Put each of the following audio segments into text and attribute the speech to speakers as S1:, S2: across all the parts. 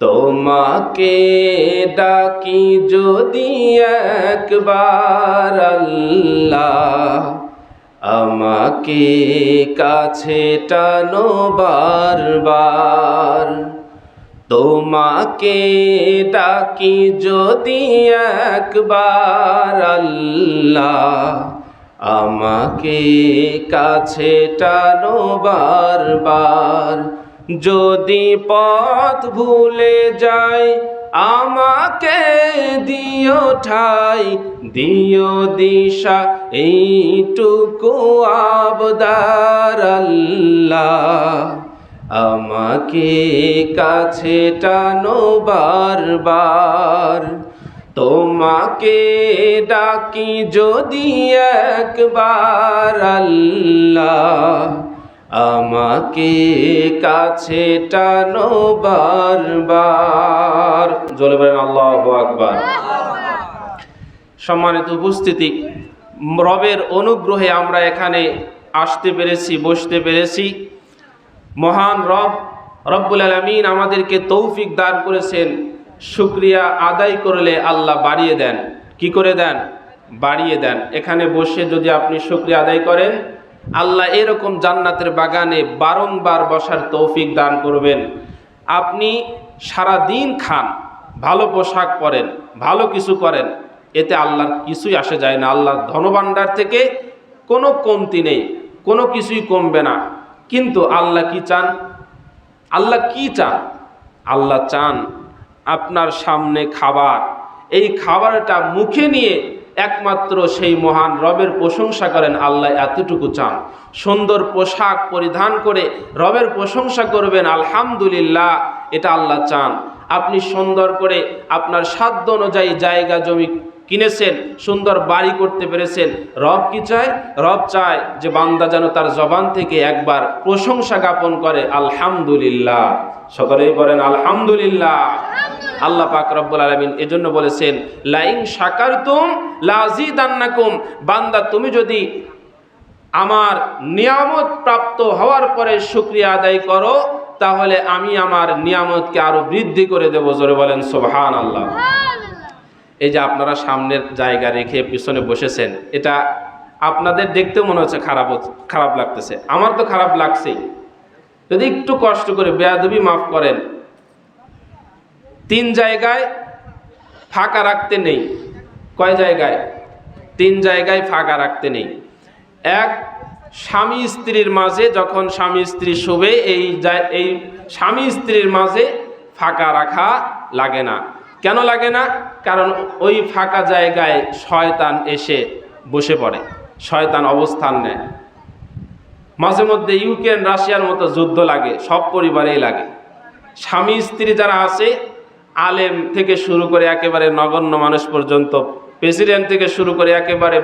S1: তোমাকে ডাকি যদি একবার আল্লাহ, আমাকে কাছে টানো বারবার। তোমাকে ডাকি যদি একবার আল্লাহ, আমাকে কাছে টানো বারবার। যদি পথ ভুলে যাই আমাকে দিও ঠাই, দিও দিশা এইটুকু আবদার আল্লাহ, আমাকে কাছে টানো বারবার। তোমাকে ডাকি যদি একবার আল্লাহ, আমাকে কাছে টানো বারবার। জোরে বলেন আল্লাহু আকবার। সম্মানিত উপস্থিতি, রবের অনুগ্রহে আমরা এখানে আসতে পেরেছি, বসতে পেরেছি। মহান রব্বুল আলামিন আমাদেরকে তৌফিক দান করেছেন। শুকরিয়া আদায় করলে আল্লাহ বাড়িয়ে দেন। কি করে দেন? বাড়িয়ে দেন। এখানে বসে যদি আপনি শুকরিয়া আদায় করেন, আল্লাহ এরকম জান্নাতের বাগানে বারংবার বসার তৌফিক দান করবেন। আপনি সারা দিন খান, ভালো পোশাক পরেন, ভালো কিছু করেন, এতে আল্লাহর কিছুই আসে যায় না। আল্লাহর ধনভাণ্ডার থেকে কোনো কমতি নেই, কোনো কিছুই কমবে না। কিন্তু আল্লাহ কি চান? আল্লাহ কি চান? আল্লাহ চান আপনার সামনে খাবার, এই খাবারটা মুখে নিয়ে একমাত্র সেই মহান রবের প্রশংসা করেন। আল্লাহ এতটুকু চান। সুন্দর পোশাক পরিধান করে রবের প্রশংসা করবেন, আলহামদুলিল্লাহ, এটা আল্লাহ চান। আপনি সুন্দর করে আপনার সাধ্য অনুযায়ী জায়গা জমি কিনেছেন, সুন্দর বাড়ি করতে পেরেছেন, রব কি চায়? রব চায় যে বান্দা যেন তার জবান থেকে একবার প্রশংসা জ্ঞাপন করে, আলহামদুলিল্লাহ। সকলেই বলেন আলহামদুলিল্লাহ। আল্লাহ পাক রব্বুল আলামিন এজন্য বলেছেন, লাইন শাকারতুম লাযিদান্নাকুম, বান্দা তুমি যদি আমার নিয়ামত প্রাপ্ত হওয়ার পরে শুকরিয়া আদায় করো, তাহলে আমি আমার নিয়ামতকে আরো বৃদ্ধি করে দেব। জোরে বলেন সুবহানাল্লাহ। এই যে আপনারা সামনের জায়গা রেখে পিছনে বসেছেন, এটা আপনাদের দেখতেও মনে হচ্ছে খারাপ লাগতেছে। আমার তো খারাপ লাগছেই। যদি একটু কষ্ট করে বেয়াদবি মাফ করেন, 3 জায়গায় ফাঁকা রাখতে নেই। কয় জায়গায়? 3 জায়গায় ফাঁকা রাখতে নেই। এক, স্বামী স্ত্রীর মাঝে যখন স্বামী স্ত্রী শোবে, এই স্বামী স্ত্রীর মাঝে ফাঁকা রাখা লাগে না। কেন লাগে না? কারণ ওই ফাঁকা জায়গায় শয়তান এসে বসে পড়ে, শয়তান অবস্থান নেয়। মাঝে মধ্যে ইউক্রেন রাশিয়ার মতো যুদ্ধ লাগে, সব পরিবারেই লাগে। স্বামী স্ত্রী যারা আছে, আলেম থেকে শুরু করে একেবারে নগণ্য মানুষ পর্যন্ত, প্রেসিডেন্ট থেকে শুরু করে একেবারে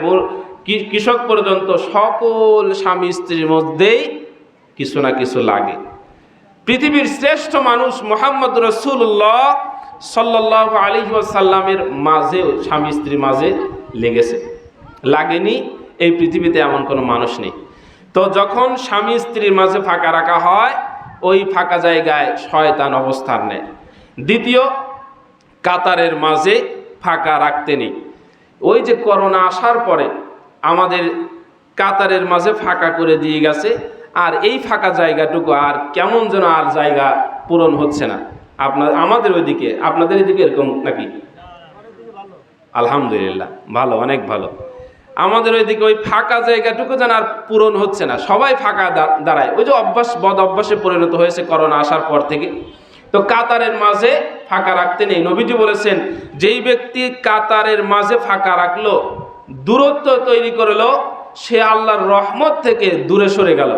S1: কৃষক পর্যন্ত, সকল স্বামী স্ত্রীর মধ্যেই কিছু না কিছু লাগে। পৃথিবীর শ্রেষ্ঠ মানুষ মুহাম্মদ রাসূলুল্লাহ সাল্লাল্লাহু আলাইহি ওয়াসাল্লামের মাঝেও স্বামী স্ত্রীর মাঝে লেগেছে। লাগেনি এই পৃথিবীতে এমন কোনো মানুষ নেই। তো যখন স্বামী স্ত্রীর মাঝে ফাঁকা রাখা হয়, ওই ফাঁকা জায়গায় শয়তান অবস্থান নেয়। দ্বিতীয়, কাতারের মাঝে ফাঁকা রাখতে নেই। ওই যে করোনা আসার পরে আমাদের কাতারের মাঝে ফাঁকা করে দিয়ে গেছে, আর এই ফাঁকা জায়গাটুকু আর কেমন যেন আর জায়গা পূরণ হচ্ছে না। আমাদের ওইদিকে, আপনাদের এদিকে এরকম নাকি? আলহামদুলিল্লাহ, ভালো, অনেক ভালো। আমাদের ওইদিকে ওই ফাঁকা জায়গাটুকু যেন আর পূরণ হচ্ছে না, সবাই ফাঁকা দাঁড়ায়। ওই যে বদ অভ্যাসে পরিণত হয়েছে করোনা আসার পর থেকে। তো কাতারের মাঝে ফাঁকা রাখতে নেই। নবীজি বলেছেন, যেই ব্যক্তি কাতারের মাঝে ফাঁকা রাখলো, দূরত্ব তৈরি করলো, সে আল্লাহর রহমত থেকে দূরে সরে গেল।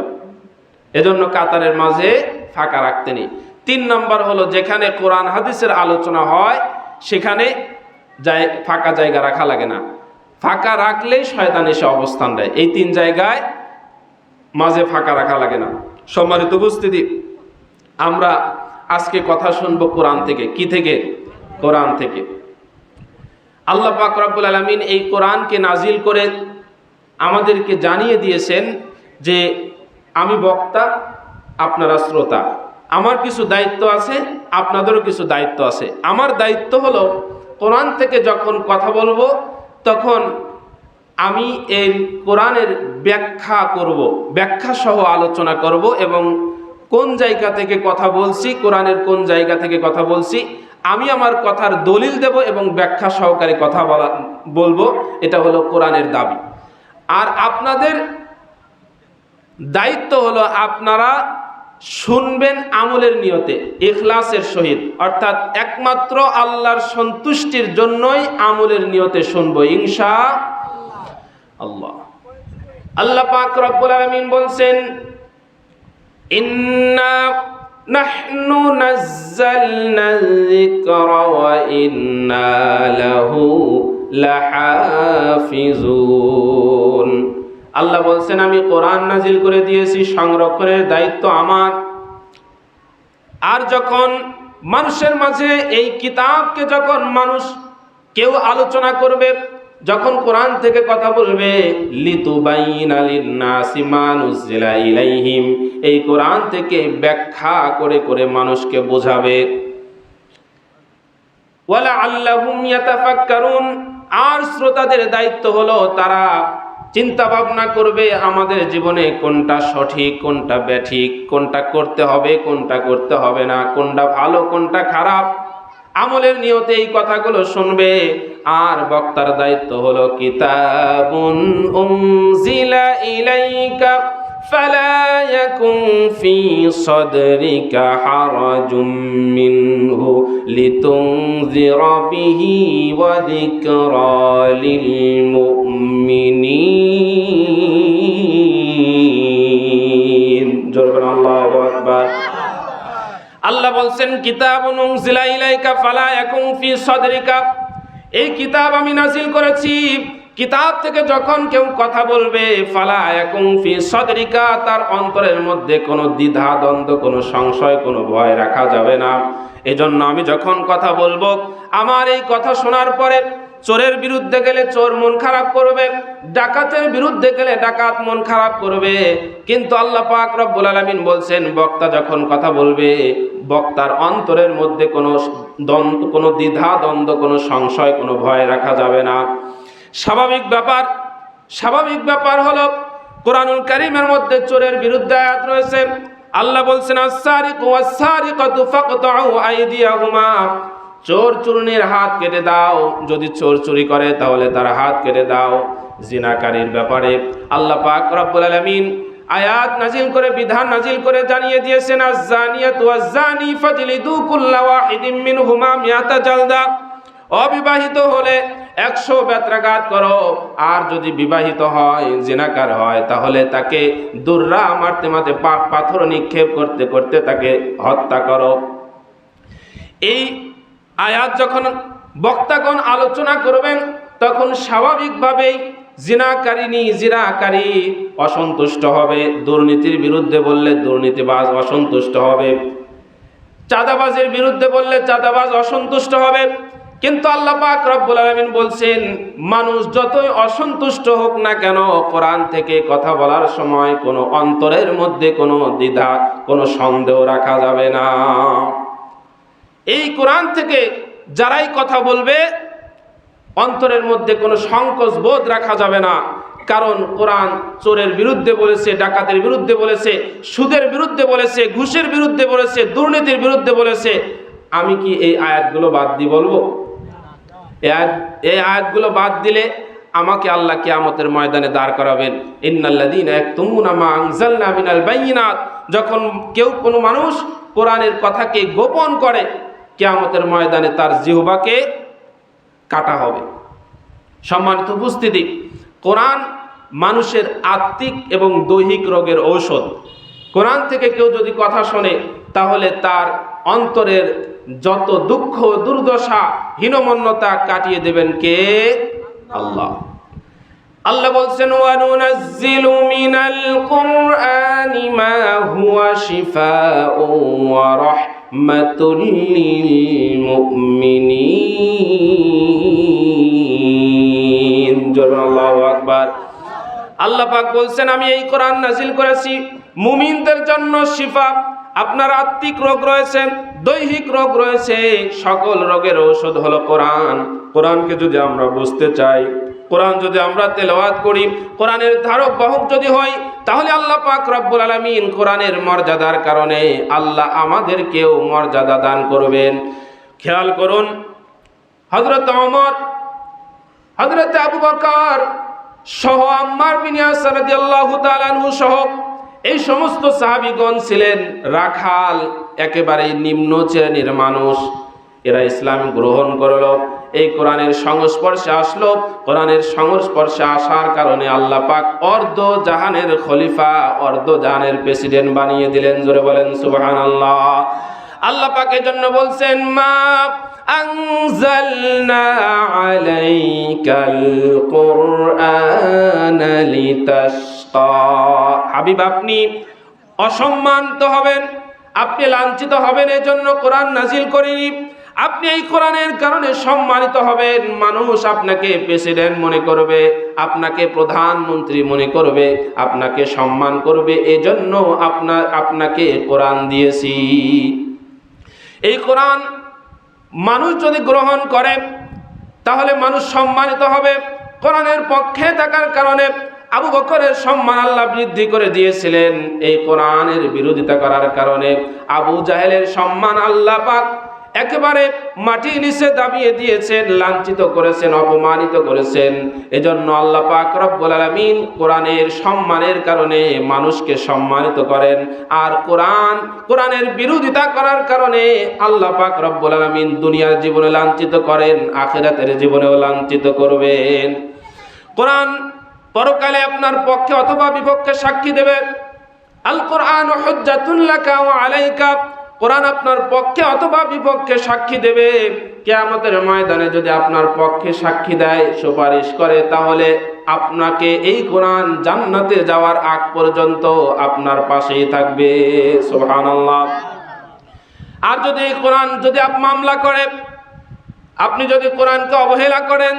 S1: এজন্য কাতারের মাঝে ফাঁকা রাখতে নেই। 3 নম্বর হলো, যেখানে কোরআন হাদিসের আলোচনা হয় সেখানে ফাঁকা জায়গা রাখা লাগে না। ফাঁকা রাখলেই শয়তান এসে অবস্থান নেয়। এই 3 জায়গায় মাঝে ফাঁকা রাখা লাগে না। সম্মানিত উপস্থিতি, আমরা আজকে কথা শুনবো কোরআন থেকে। কি থেকে? কোরআন থেকে। আল্লাহ পাক রব্বুল আলামিন এই কোরআনকে নাজিল করে আমাদেরকে জানিয়ে দিয়েছেন যে আমি বক্তা, আপনারা শ্রোতা। আমার কিছু দায়িত্ব আছে, আপনাদেরও কিছু দায়িত্ব আছে। আমার দায়িত্ব হলো কোরআন থেকে যখন কথা বলবো তখন আমি এই কোরআনের ব্যাখ্যা করব, ব্যাখ্যা সহ আলোচনা করব এবং কোন জায়গা থেকে কথা বলছি, কোরআনের কোন জায়গা থেকে কথা বলছি আমি আমার কথার দলিল দেব এবং ব্যাখ্যা সহকারে কথা বলবো। এটা হলো কোরআনের দাবি। আর আপনাদের দায়িত্ব হলো আপনারা শুনবেন আমলের নিয়তে, ইখলাসের সহিত, অর্থাৎ একমাত্র আল্লাহর সন্তুষ্টির জন্যই আমলের নিয়তে শুনবো ইনশাআল্লাহ। আল্লাহ পাক রব্বুল আলামিন বলছেন, ইন্না নাহনু নাযালনা যিকরা ওয়া ইন্না লাহু লাহাফিজুন। আল্লাহ বলছেন, আমি কোরআন নাজিল করে দিয়েছি, সংরক্ষণের দায়িত্ব আমার। আর যখন মানুষের মাঝে এই কিতাবকে যখন কেউ আলোচনা করবে, যখন কোরআন থেকে কথা বলবে, লিতুবাইয়িনা লিন-নাসি মা নুযিলা ইলাইহিম, এই কোরআন থেকে ব্যাখ্যা করে করে মানুষকে বোঝাবে। ওয়ালা আল্লাহুম ইয়াতাফাক্কারুন, আর শ্রোতাদের দায়িত্ব হলো তারা চিন্তা ভাবনা করবে আমাদের জীবনে কোনটা সঠিক, কোনটা ব্যাঠিক, কোনটা করতে হবে, কোনটা করতে হবে না, কোনটা ভালো, কোনটা খারাপ। আমলের নিয়তে এই কথাগুলো শুনবে। আর বক্তার দায়িত্ব হলো কিতাবুন উনজিলা ইলাইকা ফালা ইয়াকুন ফি সাদরিকা হারাজুম মিনহু লিতুনজিরা বিহি ওয়া যিকরা লিল মুমিনিন। জোরে আল্লাহু আকবার। আল্লাহ বলছেন, কিতাবুন উনজিলা ইলাইকা ফালা ইয়াকুন ফি সাদরিকা, এই কিতাব আমি নাজিল করেছি। কিতাব থেকে যখন কেউ কথা বলবে, ফালা ইয়াকুন ফি সাদরিকা, তার অন্তরের মধ্যে কোনো দ্বিধা দ্বন্দ্ব, কোনো সংশয়, কোনো ভয় রাখা যাবে না। এজন্য আমি যখন কথা বলবো, আমার এই কথা শোনার পরে চোরের বিরুদ্ধে গেলে চোর মন খারাপ করবে, ডাকাতের বিরুদ্ধে গেলে ডাকাত মন খারাপ করবে, কিন্তু আল্লাহ পাক রব্বুল আলামিন বলছেন, বক্তা যখন কথা বলবে, বক্তার অন্তরের মধ্যে কোনো দ্বিধা দ্বন্দ্ব, কোনো সংশয়, কোনো ভয় রাখা যাবে না। স্বাভাবিক ব্যাপার হলো কোরআনুল কারীমের মধ্যে চোরের বিরুদ্ধে আয়াত রয়েছে। আল্লাহ বলছেন, আস-সারিকু ওয়াস-সারিকাতু ফাকতাউ আইদিয়াহুমা, চোর চুরনির হাত কেটে দাও, যদি চোর চুরি করে তাহলে তার হাত কেটে দাও। জিনাকারীর ব্যাপারে আল্লাহ পাক রব্বুল আলামিন আয়াত নাজিল করে, বিধান নাজিল করে জানিয়ে দিয়েছেন, আয-যানিয়াতু ওয়াজ-যানি ফাজলিদু কুল্লা ওয়াহিদিম মিনহুমা মিয়াতা জালদা, অবিবাহিত হলে 100 বেত্রাঘাত করো, আর যদি বিবাহিত হয়, জিনাকার হয়, তাহলে তাকে দুর্রা মারতে মারতে, পাথর নিক্ষেপ করতে করতে তাকে হত্যা করো। এই আয়াত যখন বক্তাগণ আলোচনা করবেন, তখন স্বাভাবিকভাবেই জিনাকারী অসন্তুষ্ট হবে, দুর্নীতির বিরুদ্ধে বললে দুর্নীতিবাজ অসন্তুষ্ট হবে, চাঁদাবাজের বিরুদ্ধে বললে চাঁদাবাজ অসন্তুষ্ট হবে। কিন্তু আল্লাহ পাক রব্বুল আলামিন বলছেন, মানুষ যতই অসন্তুষ্ট হোক না কেন, কোরআন থেকে কথা বলার সময় কোনো অন্তরের মধ্যে কোনো দ্বিধা, কোনো সন্দেহ রাখা যাবে না। এই কোরআন থেকে যারাই কথা বলবে, অন্তরের মধ্যে কোনো সংকোচ বোধ রাখা যাবে না। কারণ কোরআন চোরের বিরুদ্ধে বলেছে, ডাকাতের বিরুদ্ধে বলেছে, সুদের বিরুদ্ধে বলেছে, ঘুষের বিরুদ্ধে বলেছে, দুর্নীতির বিরুদ্ধে বলেছে। আমি কি এই আয়াতগুলো বাদ দিয়ে বলবো? এই আয়াতগুলো বাদ দিলে আমাকে আল্লাহ কিয়ামতের ময়দানে দাঁড় করাবেন। ইন্নাল্লাযীনা ইয়াকতুমুনা মা আনজালনা মিনাল বায়িনাত, যখন কোনো মানুষ কোরআনের কথাকে গোপন করে, কিয়ামতের ময়দানে তার জিহ্বাকে কাটা হবে। সম্মানিত উপস্থিতি, কোরআন মানুষের আত্মিক এবং দৈহিক রোগের ঔষধ। কোরআন থেকে কেউ যদি কথা শোনে, তাহলে তার অন্তরের যত দুঃখ, দুর্দশা, হীনমন্যতা কাটিয়ে দেবেন কে? আল্লাহ। আল্লাহ বলছেন, ওয়া নুনাজ্জিলু মিনাল কুরআনি মা হুয়া শিফাউন ওয়া রাহমাতুল লিল মুমিনিন। আল্লাহু আকবার। আল্লাহ পাক বলছেন, আমি এই কোরআন নাজিল করেছি মুমিনদের জন্য শিফা, আপনার আত্মিক রোগ রয়েছে, দৈহিক রোগ রয়েছে, সকল রোগের ঔষধ হলো কোরআন। কোরআনকে যদি আমরা বুঝতে চাই, কোরআন যদি আমরা তেলাওয়াত করি, কোরআনের ধারক বাহক যদি হই, তাহলে আল্লাহ পাক রব্বুল আলামিন কোরআনের মর্যাদার কারণে আল্লাহ আমাদেরকেও মর্যাদা দান করবেন। খেয়াল করুন, হযরত ওমর, হযরত আবু বকর সহ আম্মার বিন ইয়াসির রাদিয়াল্লাহু তাআলা আনহু সহ এই সমস্ত সাহাবীগণ ছিলেন রাখাল, একেবারে নিম্ন শ্রেণীর মানুষ। এরা ইসলাম গ্রহণ করলো, এই কোরআনের সংস্পর্শে আসলো। কোরআনের সংস্পর্শে আসার কারণে আল্লাহ পাক অর্ধ জাহানের খলিফা, অর্ধ জাহানের প্রেসিডেন্ট বানিয়ে দিলেন। জোরে বলেন সুবহানাল্লাহ। আল্লাহ পাক এর জন্য বলছেন, মা আনজালনা আলাইকাল কুরআনা লিতাশকা। হাবিব, আপনি অসম্মানিত হবেন, আপনি লাঞ্ছিত হবেন, এজন্য কোরআন নাজিল করিনি। আপনি এই কোরআনের কারণে সম্মানিত হবেন। মানুষ আপনাকে প্রেসিডেন্ট মনে করবে, আপনাকে প্রধানমন্ত্রী মনে করবে, আপনাকে সম্মান করবে, এজন্য আপনাকে কোরআন দিয়েছি। এই কোরআন মানুষ যদি গ্রহণ করে তাহলে মানুষ সম্মানিত হবে। কোরআনের পক্ষে থাকার কারণে আবু বকরের সম্মান আল্লাহ বৃদ্ধি করে দিয়েছিলেন। এই কোরআনের বিরোধিতা করার কারণে আবু জাহেলের সম্মান আল্লাহ পাক একেবারে মাটির নিচে দাবিয়ে দিয়েছেন, লাঞ্ছিত করেছেন, অপমানিত করেছেন। এজন্য আল্লাহ পাক রব্বুল আলামিন কোরআনের সম্মানের কারণে মানুষকে সম্মানিত করেন। আর কোরআনের বিরোধিতা করার কারণে আল্লাহ পাক রব্বুল আলামিন দুনিয়ার জীবনে লাঞ্ছিত করেন, আখিরাতের জীবনেও লাঞ্ছিত করবেন। কোরআন পরকালে আপনার পক্ষে অথবা বিপক্ষে সাক্ষী দেবে। আল কোরআন হুজ্জাতুল লাকা ওয়া আলাইকা। কোরআন আপনার পক্ষে অথবা বিপক্ষে সাক্ষী দেবে। কিয়ামতের ময়দানে যদি আপনার পক্ষে সাক্ষী দেয়, সুপারিশ করে, তাহলে আপনাকে এই কোরআন জান্নাতে যাওয়ার আগ পর্যন্ত আপনার পাশেই থাকবে। সুবহানাল্লাহ। আর যদি এই কোরআন যদি মামলা করে, আপনি যদি কোরআনকে অবহেলা করেন,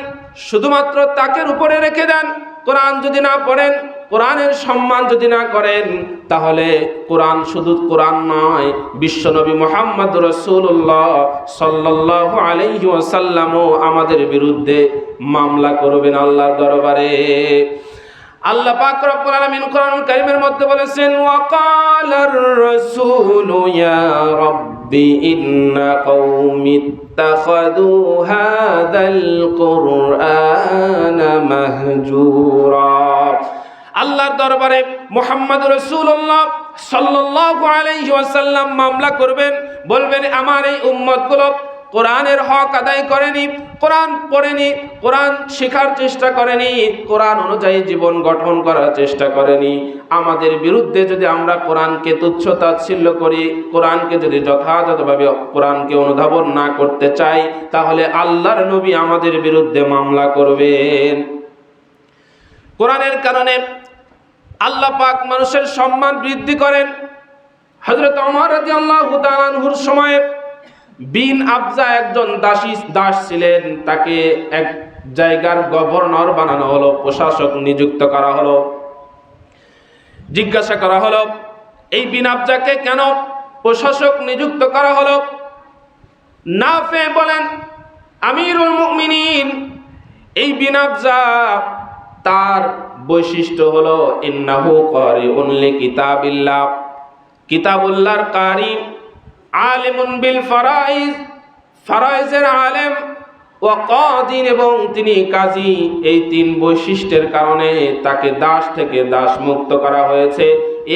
S1: শুধুমাত্র তাকের উপরে রেখে দেন, কোরআন যদি না পড়েন, কোরআনের সম্মান যদি না করেন, তাহলে কোরআন শুধু কোরআন নয়, বিশ্বনবী মুহাম্মদ রাসূলুল্লাহ সাল্লাল্লাহু আলাইহি ওয়াসাল্লামও আমাদের বিরুদ্ধে মামলা করবেন আল্লাহর দরবারে। আল্লাহ পাক রব্বুল আলামিন কোরআনুল কারীমের মধ্যে বলেছেন, ওয়াকালার রাসূলু ইয়া রাব্বি ইন্না কওমি ইত্তাখাযু হাযাল কুরআনা মাহজুরা। আল্লাহর দরবারে মুহাম্মদ রাসূলুল্লাহ সাল্লাল্লাহু আলাইহি ওয়াসাল্লাম মামলা করবেন, বলবেন আমার এই উম্মতগুলো কোরআনের হক আদায় করেনি, কোরআন পড়েনি, কোরআন শেখার চেষ্টা করেনি, কোরআন অনুযায়ী জীবন গঠন করার চেষ্টা করেনি। আমাদের বিরুদ্ধে যদি আমরা কোরআনকে তুচ্ছ তাচ্ছিল্য করি, কোরআনকে যদি যথাযথভাবে কোরআনকে অনুধাবন না করতে চাই, তাহলে আল্লাহর নবী আমাদের বিরুদ্ধে মামলা করবেন। কোরআনের কারণে আল্লাহ পাক মানুষের সম্মান বৃদ্ধি করেন। হযরত ওমর রাদিয়াল্লাহু তাআলা আনহুর সময়ে বিন আবজা একজন দাস ছিলেন, তাকে এক জায়গার গভর্নর বানানো হলো, প্রশাসক নিযুক্ত করা হলো। জিজ্ঞাসা করা হলো, এই বিন আবজাকে কেন প্রশাসক নিযুক্ত করা হলো? নাফে বলেন, আমিরুল মুমিনিন, এই বিন আবজা তার বৈশিষ্ট্য হলো ইন্নাহু কারিউন লিকিতাবিল্লাহ, কিতাবুল্লাহর কারি, আলিমুন বিল ফারাইজ, ফারাইজের আলেম, ওয়া কাদিন, এবং তিনি কাজী। এই তিন বৈশিষ্ট্যের কারণে তাকে দাস থেকে দাস মুক্ত করা হয়েছে।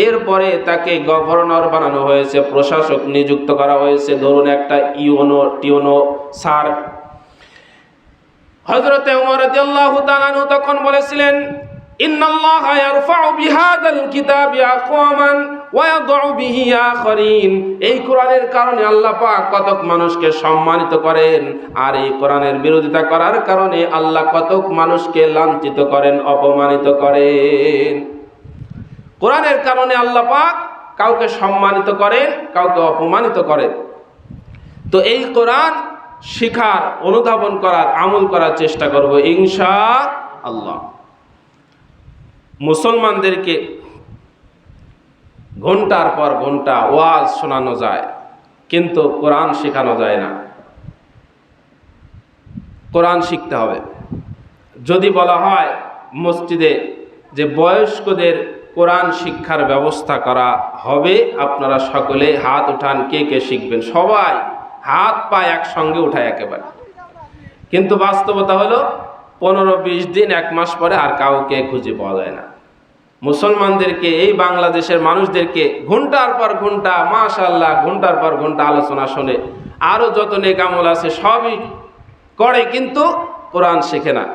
S1: এরপরে তাকে গভর্নর বানানো হয়েছে, প্রশাসক নিযুক্ত করা হয়েছে। ধরুন একটা টিওনো স্যার। হযরত ওমর রাদিয়াল্লাহু তাআলা আনহু তখন বলেছিলেন, ইন্নাল্লাহা ইয়ারফাউ বিহাদাল কিতাবি আকওয়ামান ওয়া ইয়াদউ বিহি আখারিন। এই কোরআনের কারণে আল্লাহ পাক কতক মানুষকে সম্মানিত করেন, আর এই কোরআনের বিরোধিতা করার কারণে আল্লাহ কতক মানুষকে লাঞ্ছিত করেন, অপমানিত করেন। কোরআনের কারণে আল্লাহ পাক কাউকে সম্মানিত করেন, কাউকে অপমানিত করেন। তো এই কোরআন শিখার, অনুধাবন করার, আমল করার চেষ্টা করব ইনশাআল্লাহ। মুসলমানদেরকে ঘন্টার পর ঘন্টা ওয়াজ শোনানো যায়, কিন্তু কোরআন শেখানো যায় না। কোরআন শিখতে হবে। যদি বলা হয় মসজিদে যে বয়স্কদের কোরআন শিক্ষার ব্যবস্থা করা হবে, আপনারা সকলে হাত উঠান, কে কে শিখবেন। সবাই হাত পা একসঙ্গে উঠায় একেবারে। কিন্তু বাস্তবতা হলো 15-20 দিন, 1 মাস পরে আর কাউকে খুঁজে পাওয়া যায় না। মুসলমানদেরকে, এই বাংলাদেশের মানুষদেরকে ঘন্টার পর ঘন্টা, মাশাআল্লাহ, ঘন্টার পর ঘন্টা আলোচনা শোনে, আরও যত নেক আমল আছে সবই করে, কিন্তু কোরআন শেখে না।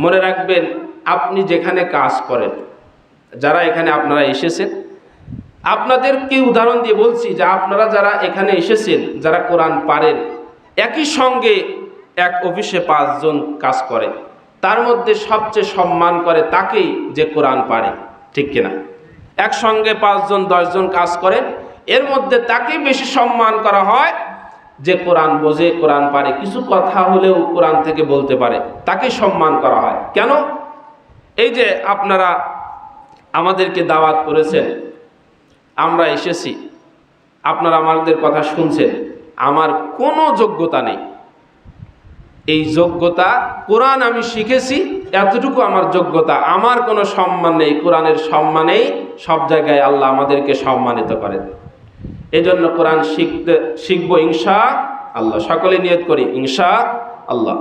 S1: মনে রাখবেন, আপনি যেখানে কাজ করেন, যারা এখানে আপনারা এসেছেন, আপনাদেরকে উদাহরণ দিয়ে বলছি যে আপনারা যারা এখানে এসেছেন, যারা কোরআন পারেন, একই সঙ্গে এক অফিসে 5 জন কাজ করে, তার মধ্যে সবচেয়ে সম্মান করে তাকেই যে কোরআন পারে, ঠিক কিনা? একসঙ্গে 5 জন 10 জন কাজ করেন, এর মধ্যে তাকেই বেশি সম্মান করা হয় যে কোরআন বোঝে, কোরআন পারে, কিছু কথা হলেও কোরআন থেকে বলতে পারে, তাকে সম্মান করা হয়। কেন? এই যে আপনারা আমাদেরকে দাওয়াত করেছেন, আমরা এসেছি, আপনারা আমাদের কথা শুনছেন, আমার কোনো যোগ্যতা নেই। এই যোগ্যতা, কোরআন আমি শিখেছি, এতটুকু আমার যোগ্যতা, আমার কোনো সম্মান নেই। কোরআনের সম্মানেই সব জায়গায় আল্লাহ আমাদেরকে সম্মানিত করেন। এই জন্য কোরআন শিখবো ইনশাআল্লাহ। সকলে নিয়ত করি ইনশাআল্লাহ।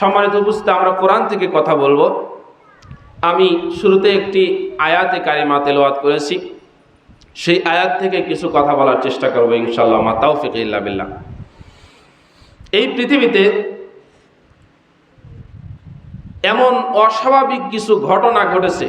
S1: সম্মানিত উপস্থিতি, আমরা কোরআন থেকে কথা বলবো। আমি শুরুতে একটি আয়াতে কারিমা তেলাওয়াত করেছি, সেই আয়াত থেকে কিছু কথা বলার চেষ্টা করবো ইনশাআল্লাহ। মা তাওফিক ইল্লা বিল্লাহ। এই পৃথিবীতে এমন অস্বাভাবিক কিছু ঘটনা ঘটেছে